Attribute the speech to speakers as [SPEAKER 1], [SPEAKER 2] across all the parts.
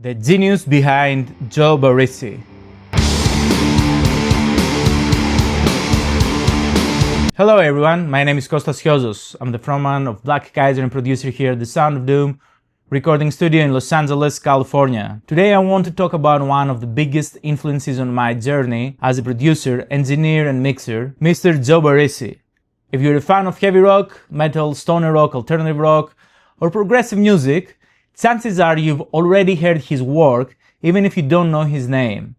[SPEAKER 1] the genius behind Joe Barresi. Hello everyone, my name is Kostas Siozos. I'm the frontman of Black Kaiser and producer here at the Sound of Doom recording studio in Los Angeles, California. Today I want to talk about one of the biggest influences on my journey as a producer, engineer and mixer, Mr. Joe Barresi. If you're a fan of heavy rock, metal, stoner rock, alternative rock, or progressive music, chances are you've already heard his work, even if you don't know his name.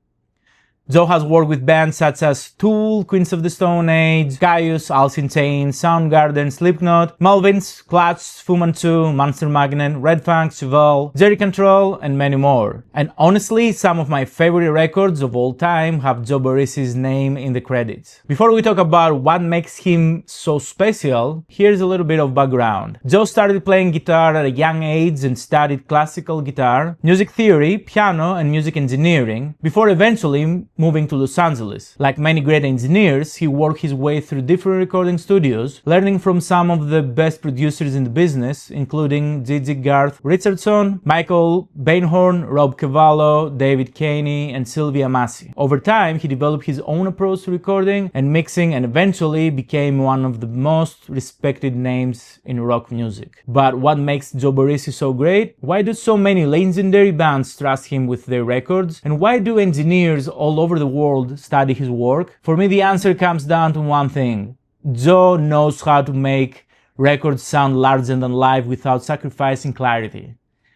[SPEAKER 1] Joe has worked with bands such as Tool, Queens of the Stone Age, Kyuss, Alice in Chains, Soundgarden, Slipknot, Melvins, Clutch, Fu Manchu, Monster Magnet, Red Funk, Chevelle, Jerry Control, and many more. And honestly, some of my favorite records of all time have Joe Barresi's name in the credits. Before we talk about what makes him so special, here's a little bit of background. Joe started playing guitar at a young age and studied classical guitar, music theory, piano, and music engineering, before eventually moving to Los Angeles. Like many great engineers, he worked his way through different recording studios, learning from some of the best producers in the business, including Gigi Garth Richardson, Michael Bainhorn, Rob Cavallo, David Caney, and Sylvia Massey. Over time, he developed his own approach to recording and mixing and eventually became one of the most respected names in rock music. But what makes Joe Barresi so great? Why do so many legendary bands trust him with their records? And why do engineers all over the world study his work? For me, the answer comes down to one thing. Joe knows how to make records sound larger than life without sacrificing clarity.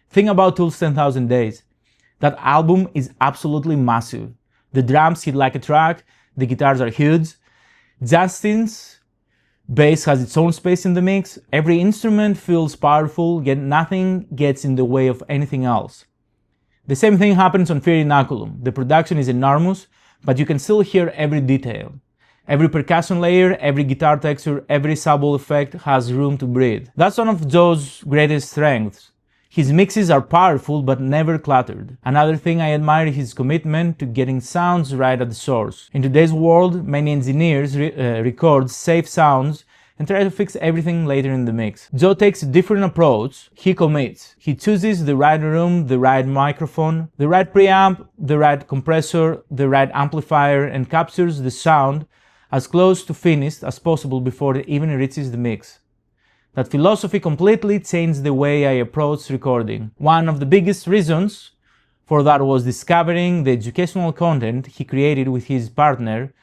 [SPEAKER 1] Think about Tool's 10,000 Days. That album is absolutely massive. The drums hit like a truck, the guitars are huge. Justin's bass has its own space in the mix, every instrument feels powerful, yet nothing gets in the way of anything else. The same thing happens on Fear Inoculum. The production is enormous, but you can still hear every detail. Every percussion layer, every guitar texture, every subtle effect has room to breathe. That's one of Joe's greatest strengths. His mixes are powerful but never cluttered. Another thing I admire is his commitment to getting sounds right at the source. In today's world, many engineers record safe sounds and try to fix everything later in the mix. Joe takes a different approach. He commits. He chooses the right room, the right microphone, the right preamp, the right compressor, the right amplifier, and captures the sound as close to finished as possible before it even reaches the mix. That philosophy completely changed the way I approach recording. One of the biggest reasons for that was discovering the educational content he created with his partner,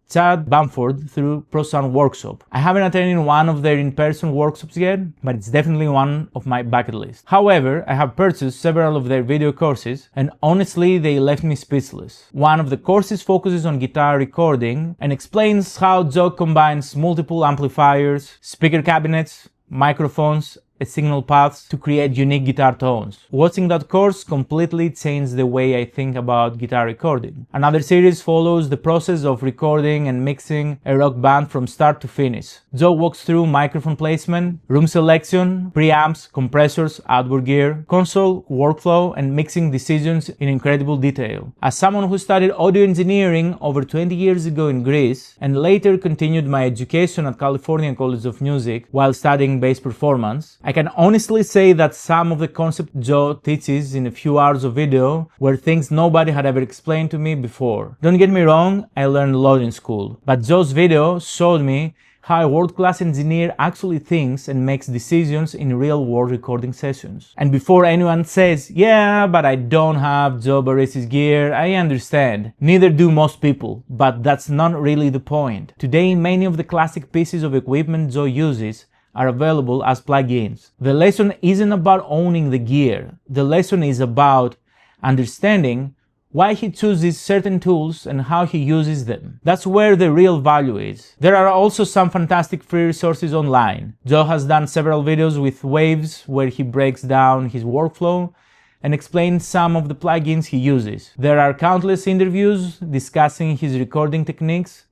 [SPEAKER 1] Chad Bamford, through ProSound Workshop. I haven't attended one of their in-person workshops yet, but it's definitely one of my bucket list. However, I have purchased several of their video courses, and honestly, they left me speechless. One of the courses focuses on guitar recording and explains how Joe combines multiple amplifiers, speaker cabinets, microphones, and signal paths to create unique guitar tones. Watching that course completely changed the way I think about guitar recording. Another series follows the process of recording and mixing a rock band from start to finish. Joe walks through microphone placement, room selection, preamps, compressors, outboard gear, console, workflow, and mixing decisions in incredible detail. As someone who studied audio engineering over 20 years ago in Greece and later continued my education at California College of Music while studying bass performance, I can honestly say that some of the concepts Joe teaches in a few hours of video were things nobody had ever explained to me before. Don't get me wrong, I learned a lot in school, but Joe's video showed me how a world-class engineer actually thinks and makes decisions in real-world recording sessions. And before anyone says, yeah, but I don't have Joe Barresi's gear, I understand. Neither do most people, but that's not really the point. Today, many of the classic pieces of equipment Joe uses are available as plugins. The lesson isn't about owning the gear. The lesson is about understanding why he chooses certain tools and how he uses them. That's where the real value is. There are also some fantastic free resources online. Joe has done several videos with Waves where he breaks down his workflow and explains some of the plugins he uses. There are countless interviews discussing his recording techniques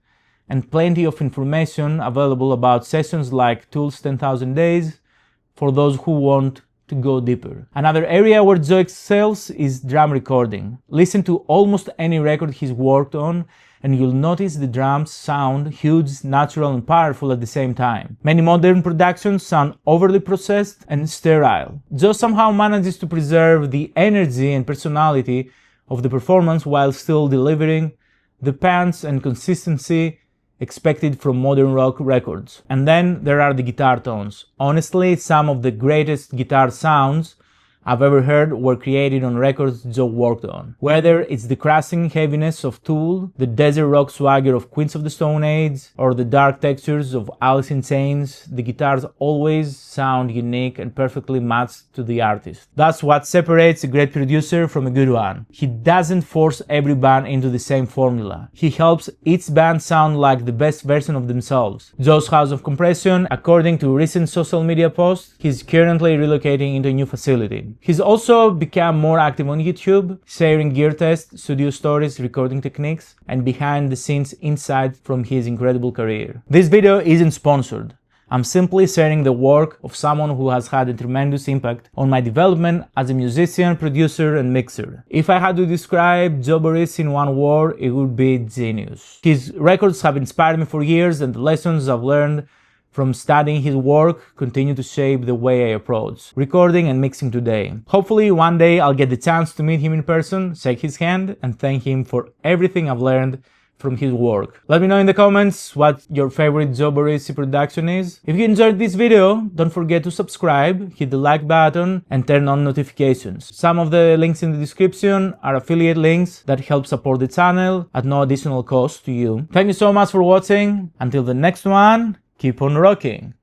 [SPEAKER 1] and plenty of information available about sessions like Tool's 10,000 Days for those who want to go deeper. Another area where Joe excels is drum recording. Listen to almost any record he's worked on and you'll notice the drums sound huge, natural and powerful at the same time. Many modern productions sound overly processed and sterile. Joe somehow manages to preserve the energy and personality of the performance while still delivering the punch and consistency expected from modern rock records. And then there are the guitar tones. Honestly, some of the greatest guitar sounds I've ever heard were created on records Joe worked on. Whether it's the crushing heaviness of Tool, the desert rock swagger of Queens of the Stone Age, or the dark textures of Alice in Chains, the guitars always sound unique and perfectly matched to the artist. That's what separates a great producer from a good one. He doesn't force every band into the same formula. He helps each band sound like the best version of themselves. Joe's House of Compression, according to recent social media posts, he's currently relocating into a new facility. He's also become more active on YouTube, sharing gear tests, studio stories, recording techniques, and behind the scenes insight from his incredible career. This video isn't sponsored. I'm simply sharing the work of someone who has had a tremendous impact on my development as a musician, producer, and mixer. If I had to describe Joe Barresi in one word, it would be genius. His records have inspired me for years, and the lessons I've learned from studying his work continue to shape the way I approach recording and mixing today. Hopefully one day I'll get the chance to meet him in person, shake his hand, and thank him for everything I've learned from his work. Let me know in the comments what your favorite Joe Barresi production is. If you enjoyed this video, don't forget to subscribe, hit the like button, and turn on notifications. Some of the links in the description are affiliate links that help support the channel at no additional cost to you. Thank you so much for watching. Until the next one, keep on rocking!